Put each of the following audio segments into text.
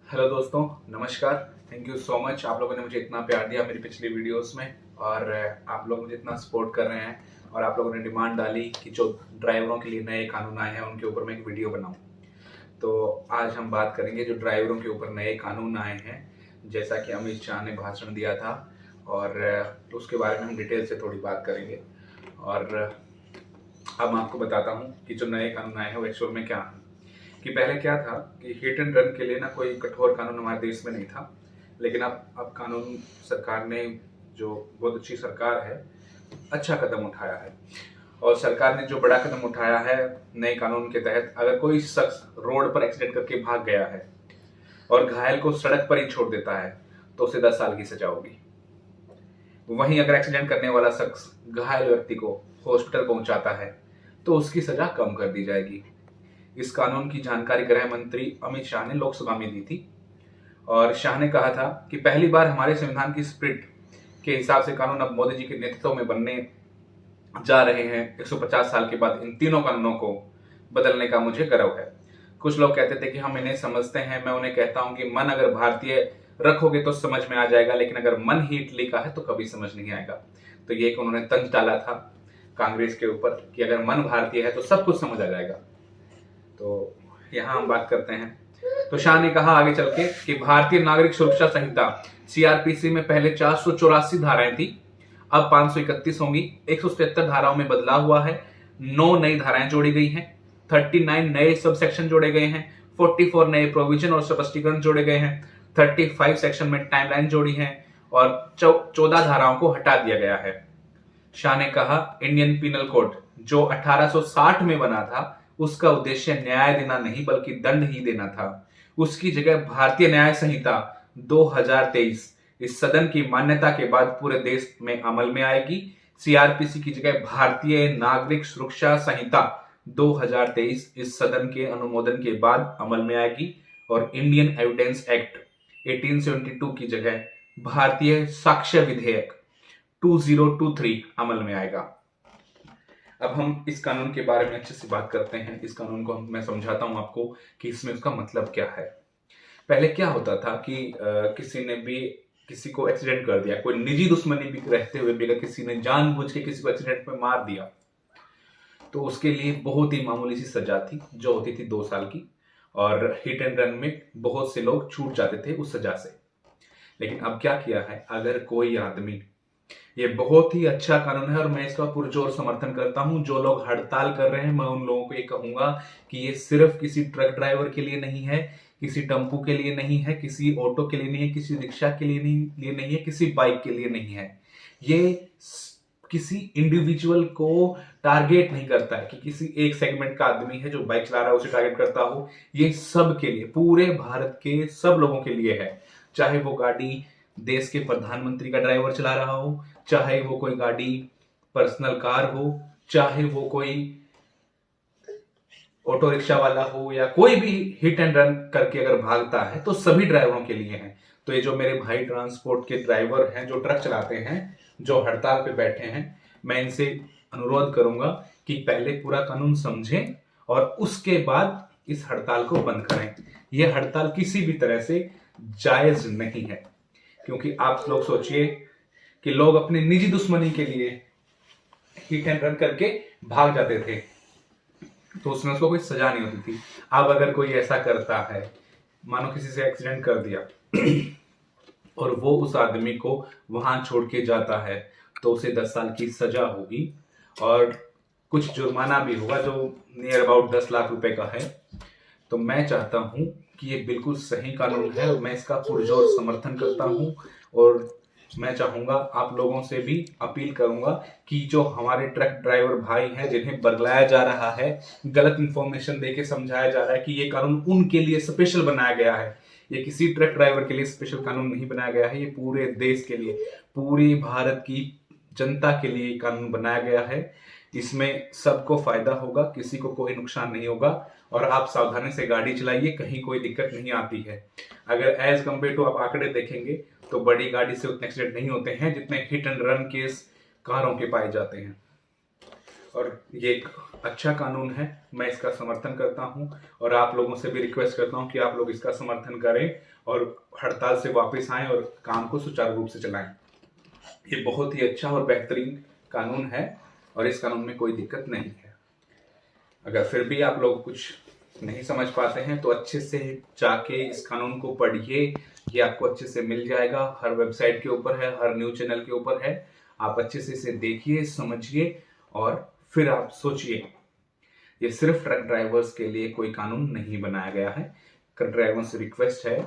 Hello दोस्तों, नमस्कार। Thank you so much. आप लोगों ने मुझे इतना प्यार दिया मेरी पिछली वीडियोस में, और आप लोग मुझे इतना सपोर्ट कर रहे हैं। और आप लोगों ने डिमांड डाली कि जो ड्राइवरों के लिए नए कानून आए हैं उनके ऊपर मैं एक वीडियो बनाऊं। तो आज हम बात करेंगे जो ड्राइवरों के ऊपर नए कानून आए हैं, जैसा कि अमित शाह ने भाषण दिया था, और उसके बारे में हम डिटेल से थोड़ी बात करेंगे। और अब मैं आपको बताता हूँ कि जो नए कानून आए हैं वो एक्चुअल में क्या है। कि पहले क्या था कि हिट एंड रन के लिए ना कोई कठोर कानून हमारे देश में नहीं था, लेकिन अब कानून सरकार ने, जो बहुत अच्छी सरकार है, अच्छा कदम उठाया है। और सरकार ने जो बड़ा कदम उठाया है नए कानून के तहत, अगर कोई शख्स रोड पर एक्सीडेंट करके भाग गया है और घायल को सड़क पर ही छोड़ देता है तो उसे 10 साल की सजा होगी। वहीं अगर एक्सीडेंट करने वाला शख्स घायल व्यक्ति को हॉस्पिटल पहुंचाता है तो उसकी सजा कम कर दी जाएगी। इस कानून की जानकारी गृह मंत्री अमित शाह ने लोकसभा में दी थी, और शाह ने कहा था कि पहली बार हमारे संविधान की स्पिरिट के हिसाब से कानून अब मोदी जी के नेतृत्व में बनने जा रहे हैं। 150 साल के बाद इन तीनों कानूनों को बदलने का मुझे गर्व है। कुछ लोग कहते थे कि हम इन्हें समझते हैं। मैं उन्हें कहता हूं कि मन अगर भारतीय रखोगे तो समझ में आ जाएगा, लेकिन अगर मन ही इटली का है तो कभी समझ नहीं आएगा। तो ये एक उन्होंने तंज डाला था कांग्रेस के ऊपर कि अगर मन भारतीय है तो सब कुछ समझ आ जाएगा। तो यहाँ हम बात करते हैं। तो शाह ने कहा आगे चल के कि भारतीय नागरिक सुरक्षा संहिता सीआरपीसी में पहले 484 धाराएं थी, अब 531 होंगी। 177 धाराओं में बदलाव हुआ है, 9 नई धाराएं जोड़ी गई हैं, 39 नए सब सेक्शन जोड़े गए हैं, 44 नए प्रोविजन और स्पष्टीकरण जोड़े गए हैं, 35 सेक्शन में टाइमलाइन जोड़ी है, और 14 धाराओं को हटा दिया गया है। शाह ने कहा इंडियन पिनल कोड जो 1860 में बना था उसका उद्देश्य न्याय देना नहीं बल्कि दंड ही देना था। उसकी जगह भारतीय न्याय संहिता 2023 इस सदन की मान्यता के बाद पूरे देश में अमल में आएगी। सीआरपीसी की जगह भारतीय नागरिक सुरक्षा संहिता 2023 इस सदन के अनुमोदन के बाद अमल में आएगी, और इंडियन एविडेंस एक्ट 1872 की जगह भारतीय साक्ष्य विधेयक 2023 अमल में आएगा। अब हम इस कानून के बारे में अच्छे से बात करते हैं। इस कानून को मैं समझाता हूं आपको कि इसमें उसका मतलब क्या है। पहले क्या होता था कि किसी ने भी किसी को एक्सीडेंट कर दिया, कोई निजी दुश्मनी भी रहते हुए भी अगर किसी ने जानबूझ के किसी को एक्सीडेंट में मार दिया तो उसके लिए बहुत ही मामूली सी सजा थी, जो होती थी 2 साल की। और हिट एंड रन में बहुत से लोग छूट जाते थे उस सजा से। लेकिन अब क्या किया है, अगर कोई आदमी, ये बहुत ही अच्छा कानून है और मैं इसका पुरजोर समर्थन करता हूं। जो लोग हड़ताल कर रहे हैं मैं उन लोगों को ये कहूंगा कि ये सिर्फ किसी ट्रक ड्राइवर के लिए नहीं है, किसी टेम्पू के लिए नहीं है, किसी ऑटो के लिए नहीं है, किसी रिक्शा के लिए नहीं है, किसी बाइक के लिए नहीं है। ये किसी इंडिविजुअल को टारगेट नहीं करता है कि किसी एक सेगमेंट का आदमी है जो बाइक चला रहा है उसे टारगेट करता हो। ये सब के लिए, पूरे भारत के सब लोगों के लिए है। चाहे वो गाड़ी देश के प्रधानमंत्री का ड्राइवर चला रहा हो, चाहे वो कोई गाड़ी पर्सनल कार हो, चाहे वो कोई ऑटो रिक्शा वाला हो, या कोई भी हिट एंड रन करके अगर भागता है तो सभी ड्राइवरों के लिए है। तो ये जो मेरे भाई ट्रांसपोर्ट के ड्राइवर हैं जो ट्रक चलाते हैं, जो हड़ताल पे बैठे हैं, मैं इनसे अनुरोध करूंगा कि पहले पूरा कानून समझें और उसके बाद इस हड़ताल को बंद करें। यह हड़ताल किसी भी तरह से जायज नहीं है, क्योंकि आप लोग सोचिए कि लोग अपनी निजी दुश्मनी के लिए हिट एंड रन करके भाग जाते थे तो उसमें उसको कोई सजा नहीं होती थी। अब अगर कोई ऐसा करता है, मानो किसी से एक्सीडेंट कर दिया और वो उस आदमी को वहां छोड़ के जाता है तो उसे 10 साल की सजा होगी, और कुछ जुर्माना भी होगा जो नियर अबाउट 10 लाख रुपए का है। तो मैं चाहता हूं कि ये बिल्कुल सही कानून है और मैं इसका पुरजोर समर्थन करता हूं। और मैं चाहूंगा, आप लोगों से भी अपील करूंगा कि जो हमारे ट्रक ड्राइवर भाई हैं जिन्हें बरगलाया जा रहा है, गलत इंफॉर्मेशन देके समझाया जा रहा है कि ये कानून उनके लिए स्पेशल बनाया गया है, ये किसी ट्रक ड्राइवर के लिए स्पेशल कानून नहीं बनाया गया है। ये पूरे देश के लिए, पूरी भारत की जनता के लिए कानून बनाया गया है। इसमें सबको फायदा होगा, किसी को कोई नुकसान नहीं होगा, और आप सावधानी से गाड़ी चलाइए, कहीं कोई दिक्कत नहीं आती है। अगर एज कंपेयर टू आप आंकड़े देखेंगे तो बड़ी गाड़ी से उतने एक्सीडेंट नहीं होते हैं जितने हिट एंड रन केस कारों के पाए जाते हैं। और ये एक अच्छा कानून है, मैं इसका समर्थन करता हूं और आप लोगों से भी रिक्वेस्ट करता हूं कि आप लोग इसका समर्थन करें और हड़ताल से वापस आएं और काम को सुचारू रूप से चलाएं। ये बहुत ही अच्छा और बेहतरीन कानून है और इस कानून में कोई दिक्कत नहीं है। अगर फिर भी आप लोग कुछ नहीं समझ पाते हैं तो अच्छे से जाके इस कानून को पढ़िए, ये आपको अच्छे से मिल जाएगा। हर वेबसाइट के ऊपर है, हर न्यूज चैनल के ऊपर है। आप अच्छे से इसे देखिए, समझिए और फिर आप सोचिए। ये सिर्फ ट्रक ड्राइवर्स के लिए कोई कानून नहीं बनाया गया है। ट्रक ड्राइवर्स से रिक्वेस्ट है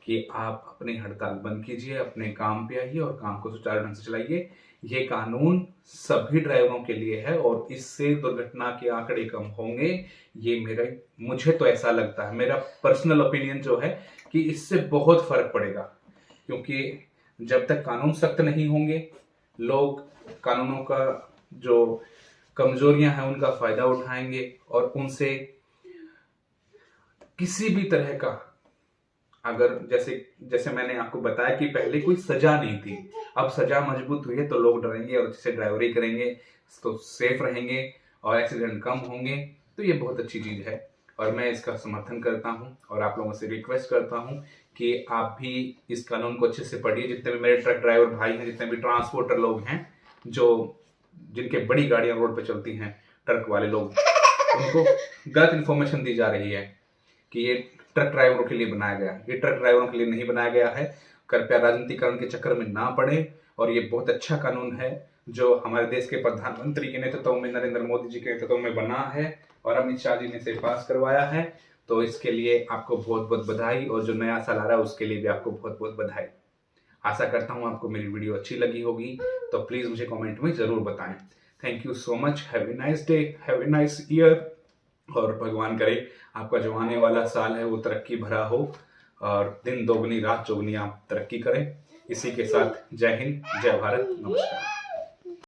कि आप अपनी हड़ताल बंद कीजिए, अपने काम पे आइए और काम को सुचारू ढंग से चलाइए। ये कानून सभी ड्राइवरों के लिए है और इससे दुर्घटना के आंकड़े कम होंगे। ये मुझे तो ऐसा लगता है, मेरा पर्सनल ओपिनियन जो है कि इससे बहुत फर्क पड़ेगा, क्योंकि जब तक कानून सख्त नहीं होंगे लोग कानूनों का जो कमजोरियां हैं उनका फायदा उठाएंगे और उनसे किसी भी तरह का, अगर जैसे मैंने आपको बताया कि पहले कोई सजा नहीं थी, अब सजा मजबूत हुई है तो लोग डरेंगे और अच्छे से ड्राइवरी करेंगे तो सेफ रहेंगे और एक्सीडेंट कम होंगे। तो ये बहुत अच्छी चीज है और मैं इसका समर्थन करता हूं और आप लोगों से रिक्वेस्ट करता हूं कि आप भी इस कानून को अच्छे से पढ़िए। जितने भी मेरे ट्रक ड्राइवर भाई हैं, जितने भी ट्रांसपोर्टर लोग हैं, जिनके बड़ी गाड़ियां रोड पे चलती हैं, ट्रक वाले लोग, उनको गलत इन्फॉर्मेशन दी जा रही है कि ये ट्रक ड्राइवरों के लिए बनाया गया है। ये ट्रक ड्राइवरों के लिए नहीं बनाया गया है। कृपया राजनीतिकरण के चक्कर में ना पड़े और ये बहुत अच्छा कानून है जो हमारे देश के प्रधानमंत्री के नेतृत्व में, नरेंद्र मोदी जी के नेतृत्व में बना है और अमित शाह जी ने इसे पास करवाया है। तो इसके लिए आपको बहुत बहुत बधाई और जो नया साल आ रहा है उसके लिए भी आपको बहुत बहुत बधाई। आशा करता हूँ आपको मेरी वीडियो अच्छी लगी होगी, तो प्लीज मुझे कमेंट में जरूर बताएं। Thank you so much. Have a nice day, have a nice year और भगवान करे आपका जो आने वाला साल है वो तरक्की भरा हो और दिन दोगुनी रात चौगुनी आप तरक्की करें। इसी के साथ जय हिंद, जय भारत, नमस्कार।